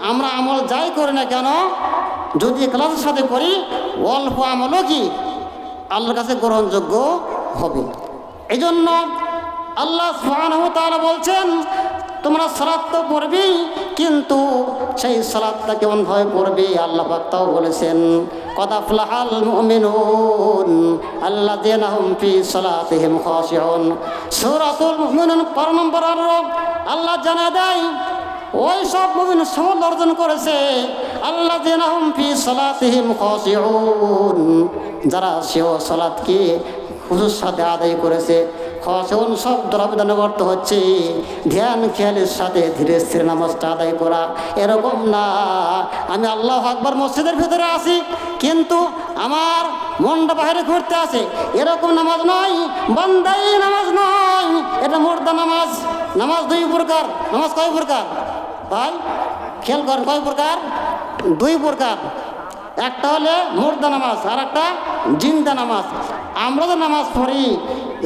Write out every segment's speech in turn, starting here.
আমরা আমল যাই করি না কেন, যদি ইখলাসের সাথে করি, অল্প আমলও কি আল্লাহর কাছে গ্রহণযোগ্য হবে। এই জন্য আল্লাহ সুবহানাহু ওয়া তাআলা বলছেন, তোমরা সালাত তো পড়বেই, কিন্তু সেই সালাতটা কেমনভাবে পড়বে আল্লাহ পাক তাও বলেছেন, কদ আফলাহাল মুমিনুন আল্লাযীনা হুম ফি সালাতিহিম খাশিউন। সূরাতুল মুমিনুন 12 নম্বর আল্লাহ জানা দেয়, ওই সব মুমিন সফল অর্জন করেছে, আল্লাযীনা হুম ফি সালাতিহিম খাশিউন, যারা সেও সালাতকে খুশুর সাথে আদায় করেছে। খাশিউন শব্দের অভিধান অর্থ হচ্ছে ধ্যান খেয়ালের সাথে ধীরে স্থির নামাজটা আদায় করা। এরকম না আমি আল্লাহু আকবার মসজিদের ভিতরে আছি কিন্তু আমার মনটা বাইরে ঘুরতে আছে, এরকম নামাজ নয়, বান্দাই নামাজ নয়, এটা মুর্দা নামাজ। নামাজ দুই প্রকার। নামাজ কয় প্রকার ভাই খেয়াল করেন? কয় প্রকার? দুই প্রকার। একটা হলে মুর্দা নামাজ, আর একটা জিন্দা নামাজ। আমরা তো নামাজ পড়ি,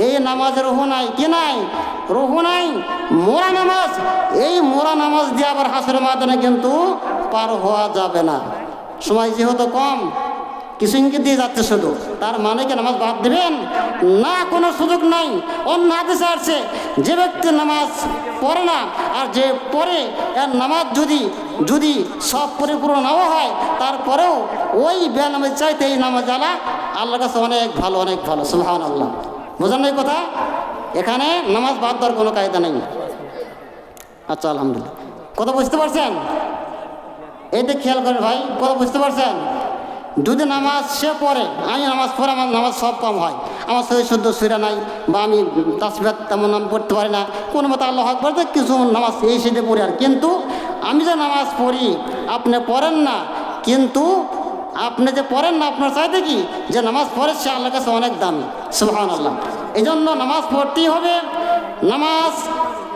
এই নামাজের রুহু নাই, কি নাই? রুহু নাই, মোরা নামাজ। এই মোরা নামাজ দিয়ে আবার হাসরের ময়দানে কিন্তু পার হওয়া যাবে না। সময় যেহেতু কম, কিছু ইঙ্গিত দিয়ে যাচ্ছে শুধু, তার মানে কি নামাজ বাদ দেবেন? না, কোনো সুযোগ নাই। অন্য হাদিসে আসছে, যে ব্যক্তি নামাজ পড়ে না আর যে পড়ে এর নামাজ যদি সব পরিপূর্ণ নাও হয়, তারপরেও ওই বেনামাজ চাইতে এই নামাজ আল্লাহর কাছে অনেক ভালো, অনেক ভালো। সুবহানাল্লাহ। বোঝেন নাই কথা? এখানে নামাজ বাদ দেওয়ার কোনো কায়দা নেই। আচ্ছা, আলহামদুলিল্লাহ। কথা বুঝতে পারছেন? এইটা খেয়াল করেন ভাই, কথা বুঝতে পারছেন? যদি নামাজ সে পড়ে, আমি নামাজ পড়ে আমার নামাজ সব কম হয়, আমার সহি শুদ্ধ সুরা নাই, বা আমি তাসবিহ তেমন নাম পড়তে পারি না, কোনো মতো আল্লাহু আকবার কিছু নামাজ এই সেটা পড়ি। আর কিন্তু আমি যে নামাজ পড়ি, আপনি পড়েন না, কিন্তু আপনি যে পড়েন না, আপনার চাইতে কি যে নামাজ পড়ে সে আল্লাহর কাছে অনেক দামি। সুবহানাল্লাহ। এই জন্য নামাজ পড়তেই হবে, নামাজ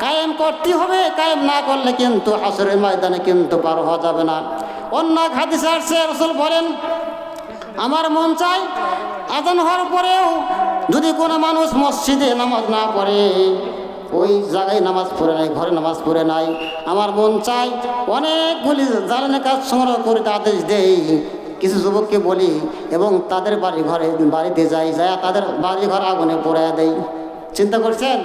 কায়েম করতেই হবে। কায়েম না করলে কিন্তু হাসরের ময়দানে কিন্তু পার হওয়া যাবে না। অন্য হাদিসে আসছে, রাসূল বলেন, আমার মন চায় আযান হওয়ার পরেও যদি কোনো মানুষ মসজিদে নামাজ না পড়ে, ওই জায়গায় নামাজ পড়ে নাই, ঘরে নামাজ পড়ে নাই, আমার মন চায় অনেকগুলি জ্বালানি কাজ সংগ্রহ করতে আদেশ দেই, কিছু যুবককে বলি এবং তাদের বাড়িতে যাই, যায় তাদের বাড়ি ঘর আগুনে পোড়ায় দেই। চিন্তা করছেন?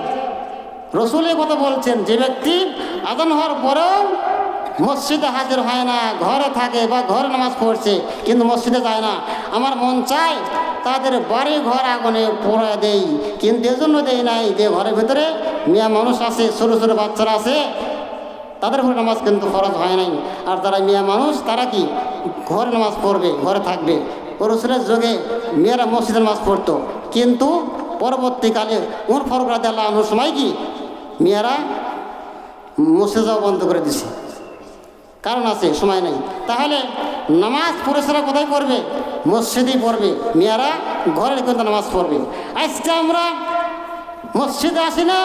রাসূল এই কথা বলছেন, যে ব্যক্তি আযান হওয়ার পরেও মসজিদে হাজির হয় না, ঘরে থাকে বা ঘরে নামাজ পড়ছে কিন্তু মসজিদে যায় না, আমার মন চায় তাদের বাড়ি ঘর আগুনে পোড়া দেই। কিন্তু এজন্য দেই নাই যে ঘরের ভিতরে মিয়া মানুষ আছে, ছোটো ছোটো বাচ্চারা আছে, তাদের ঘরে নামাজ কিন্তু ফরজ হয় নাই। আর তারা মিয়া মানুষ, তারা কি ঘরে নামাজ পড়বে, ঘরে থাকবে। রাসূলের যুগে মেয়েরা মসজিদে নামাজ পড়তো, কিন্তু পরবর্তীকালে ওমর ফারুক রাদিয়াল্লাহু আনহুর সময় কি মেয়েরা মসজিদে যাওয়া বন্ধ করে দিছে। কারণ আছে, সময় নেই। তাহলে নামাজ পুরুষরা কোথায় পড়বে? মসজিদেই পড়বে, মেয়েরা ঘরে কিন্তু নামাজ পড়বে। আজকে আমরা মসজিদে আসি না,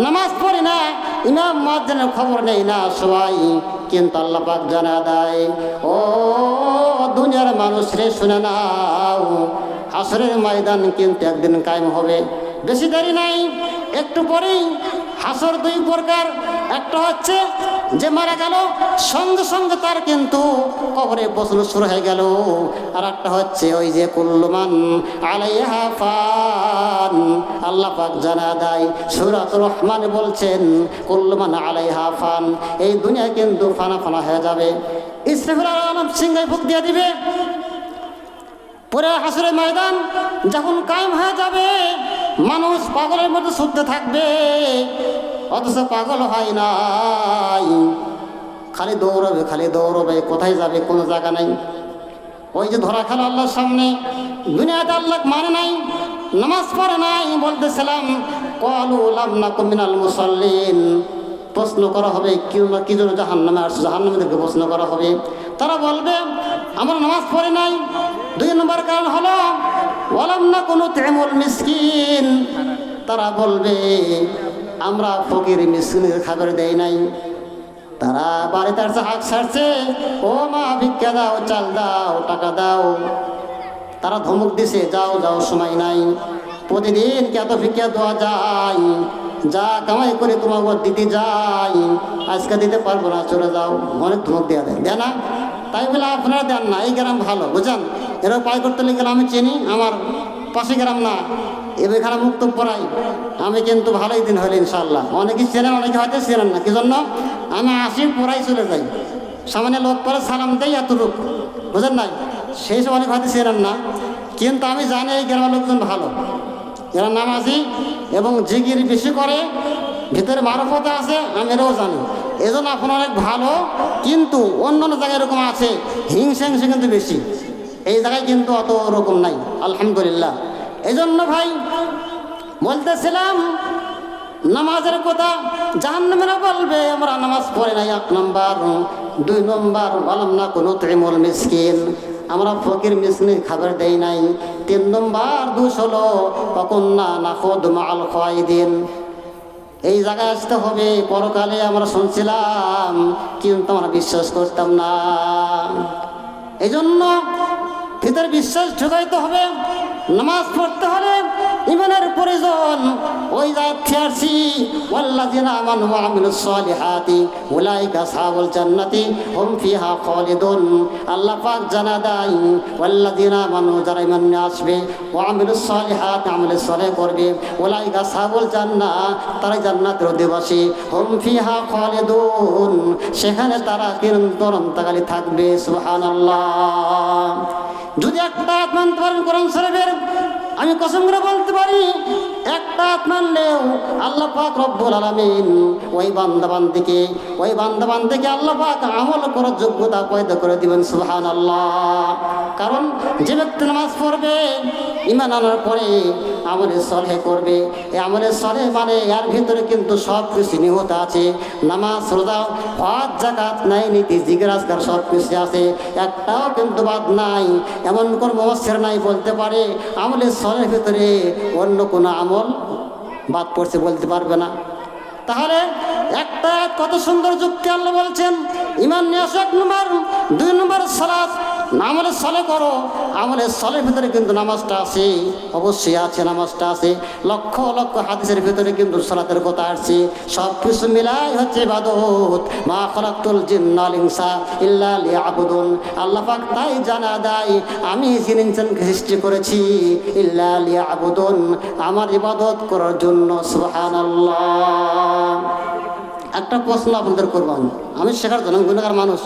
নামাজ পড়ি না, ইমাম মুয়াজ্জিনের খবর নেই না সবাই, কিন্তু আল্লাহ পাক জানা দেয়, ও দুনিয়ার মানুষ রে শুনে নাও, হাসরের ময়দান কিন্তু একদিন কায়েম হবে। বেশি দেরি নাই, একটু পরেই হাসর দুই প্রকার। একটা হচ্ছে যে মারা গেল সঙ্গে সঙ্গে তার কিন্তু কবরে বসানো শুরু হয়ে গেল। আর একটা হচ্ছে ওই যে কুল্লুমান আলাইহা ফান, আল্লাহ পাক জানা দেয়, সূরাতুর রহমান বলছেন কুল্লুমান আলাইহা ফান, এই দুনিয়া কিন্তু ফানা ফানা হয়ে যাবে। ইসরাফিল আলাইহিস সিংহায় ফুঁক দিয়ে দিবে। পরে হাসরের ময়দান যখন কায়েম হয়ে যাবে, মানুষ পাগলের মতো শুদ্ধ থাকবে, অথচ পাগল হয় নাই, খালি দৌড়বে, খালি দৌড়বে, কোথায় যাবে কোনো জায়গা নাই। ওই যে ধরা খেলো আল্লাহর সামনে, দুনিয়াতে আল্লাহ মানে নাই, নামাজ পড়ে নাই, বলতেছিলাম ক্বালু লাম নাকু মিনাল মুসাল্লিন। প্রশ্ন করা হবে কি জন্য জাহান্নামে আসছে, জাহান্নামীদেরকে প্রশ্ন করা হবে। তারা বলবে আমরা নামাজ পড়ি নাই। দুই নম্বর কারণ হলো ওয়ালাম নাকু নুতইমুল মিসকিন, তারা বলবে আমরা ফকির মিসকিনের খাবার দেই নাই। তারা বাড়িতে আসছে, হাঁক ছাড়ছে, ও মা ভিক্ষা দাও, চাল দাও, টাকা দাও। তারা ধমক দিছে, যাও যাও, সময় নাই। প্রতিদিন কি এত ভিক্ষা দেওয়া যায়? যা কামাই করে তোমাকে দিতে যাই, আজকে দিতে পারবো না, চলে যাও, অনেক ধমক দেওয়া দেয় না? তাই বলে আপনারা দেন না, এই গ্রাম ভালো, বুঝছেন? এরা পাই করতে গেলে আমি চিনি, আমার পাশে গ্রাম না, এবার এখানে মুক্ত পড়াই, আমি কিন্তু ভালোই দিন হলে ইনশাল্লাহ। অনেকে চেনেন, অনেকে হয়তো চেনেন না, কি জন্য? আমি আসি পড়াই চলে যাই, সামনে লোক পরে সালাম দেই এতটুক, বুঝেন নাই? সেই সব অনেক হয়তো চেনেন না, কিন্তু আমি জানি এই গ্রামের লোকজন ভালো, এরা নামাজি এবং জিগির বেশি করে, ভিতরে মারফত আছে, আমি এরাও জানি। এজন্য আপনার অনেক ভালো, কিন্তু অন্য অন্য জায়গায় এরকম আছে, হিংসা হিংসা কিন্তু বেশি, এই জায়গায় কিন্তু অত ওরকম নাই, আলহামদুলিল্লাহ। এই জন্য ভাই বলতেছিলাম, নামাজের কথা জাহান্নামীরা বলবে আমরা নামাজ পড়ি নাই, 1 নম্বর। 2 নম্বর, বললাম না কোনো তুইমুল মিসকিন, আমরা ফকির মিসকিনের খাবার দেই নাই। 3 নম্বর দোষ হলো ওয়াকুন্না নাখুদু মাআল খায়দিন, এই জায়গায় আসতে হবে, পরকালে আমরা শুনছিলাম কিন্তু আমরা বিশ্বাস করতাম না। এই জন্য ভিতরে বিশ্বাস ঢুকাইতে হবে, নামাজ পড়তে হলে ইমানের প্রয়োজন। ওই যাচ্ছি আসছি, ওয়াল্লাযিনা আমানু ওয়া আমিলুস সালিহাতি উলাইকা আসহাবুল জান্নাতি হুম ফিহা খালিদুন। আল্লাহ পাক জানা দেয়, ওয়াল্লাযিনা আমানু, যারা ঈমান নিয়ে আসবে, ওয়া আমিলুস সালিহাত, আমলে সালেহ করবে, উলাইকা আসহাবুল জান্নাহ, তারা জান্নাতের অধিবাসী, হুম ফিহা খালিদুন, সেখানে তারা চিরন্তন থাকবে। সুবহানাল্লাহ। যদি একটা আয়াত মানতে পারেন কোরআন শরীফের, আমি কসম করে বলতে পারি, একটা আয়াত মানলেও আল্লাহ পাক রব্বুল আলামিন ওই বান্দাবান্দিকে আল্লাহ পাক আমল করার যোগ্যতা পয়দা করে দিবেন। সুবহানাল্লাহ। কারণ যে ব্যক্তি নামাজ পড়বে, ঈমান আনার পরে আমলে সালেহ করবে, এই আমলে সালেহ মানে এর ভিতরে কিন্তু সব কিছু নিহিত আছে। নামাজ, রোজা, হজ, যাকাত, ন্যায় নীতি, জিকির আজকার সব কিছু আছে, একটাও কিন্তু বাদ নাই। এমন কোন মুফাসসির নাই বলতে পারে আমলে সালেহের ভিতরে অন্য কোনো আমল বাদ পড়ছে, বলতে পারবে না। তাহলে একটা কত সুন্দর যুক্তি আল্লাহ বলছেন, ঈমান নিয়ে আসো 1 নম্বর, 2 নম্বর সালাত, আমলে সালেহ করো। আমলে সালেহের ভিতরে কিন্তু নামাজটা আছে, অবশ্যই আছে, নামাজটা আছে। লক্ষ লক্ষ হাদিসের ভিতরে কিন্তু সালাতের কথা আসছে। সব কিছু মিলাই হচ্ছে ইবাদত। মা খালাকতুল জিন্না ওয়াল ইনসা ইল্লা লিয়াবুদুন। আল্লাহ পাক তাই জানা দেয়, আমি জিন ইনসানকে সৃষ্টি করেছি ইল্লা লিয়াবুদুন, আমার ইবাদত করার জন্য। সুবহানাল্লাহ। একটা প্রশ্ন আপনাদের করব, আমি শেখার জন্য গুণাগার মানুষ,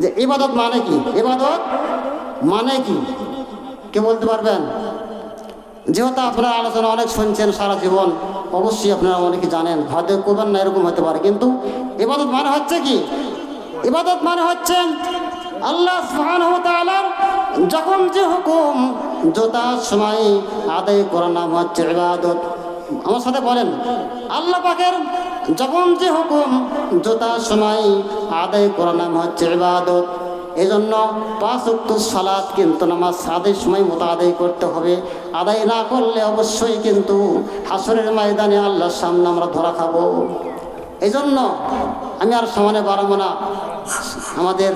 যে ইবাদত মানে কি? ইবাদত মানে কি কে বলতে পারবেন? যেহেতু আপনারা আলোচনা অনেক শুনছেন সারা জীবন, অবশ্যই আপনারা অনেকে জানেন, হয়তো করবেন না, এরকম হতে পারে, কিন্তু ইবাদত মানে হচ্ছে কি? ইবাদত মানে হচ্ছে আল্লাহ সুবহানাহু ওয়া তাআলার যখন যে হুকুম যথা সময় আদায় করার নাম হচ্ছে ইবাদত। আমার সাথে বলেন, আল্লাহ পাকের যখন যে হুকুম যথা সময় আদায় করার নাম হচ্ছে ইবাদত। এই জন্য 5 ওয়াক্ত সালাত কিন্তু নামাজ আদায় সময় মতো আদায় করতে হবে। আদায় না করলে অবশ্যই কিন্তু হাসরের ময়দানে আল্লাহর সামনে আমরা ধরা খাবো। এই জন্য আমি আর সামনে বাড়াবো না, আমাদের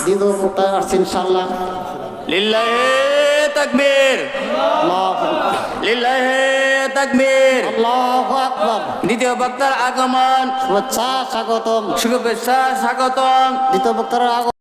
দ্বিতীয় বক্তা আসছে ইনশাআল্লাহ। লিল্লাহে তাকবীর, লিল্লাহে তাকবীর, আল্লাহু আকবার। দ্বিতীয় বক্তার আগমন, শুভেচ্ছা স্বাগতম, শুভেচ্ছা স্বাগতম। দ্বিতীয় বক্তার আগমন।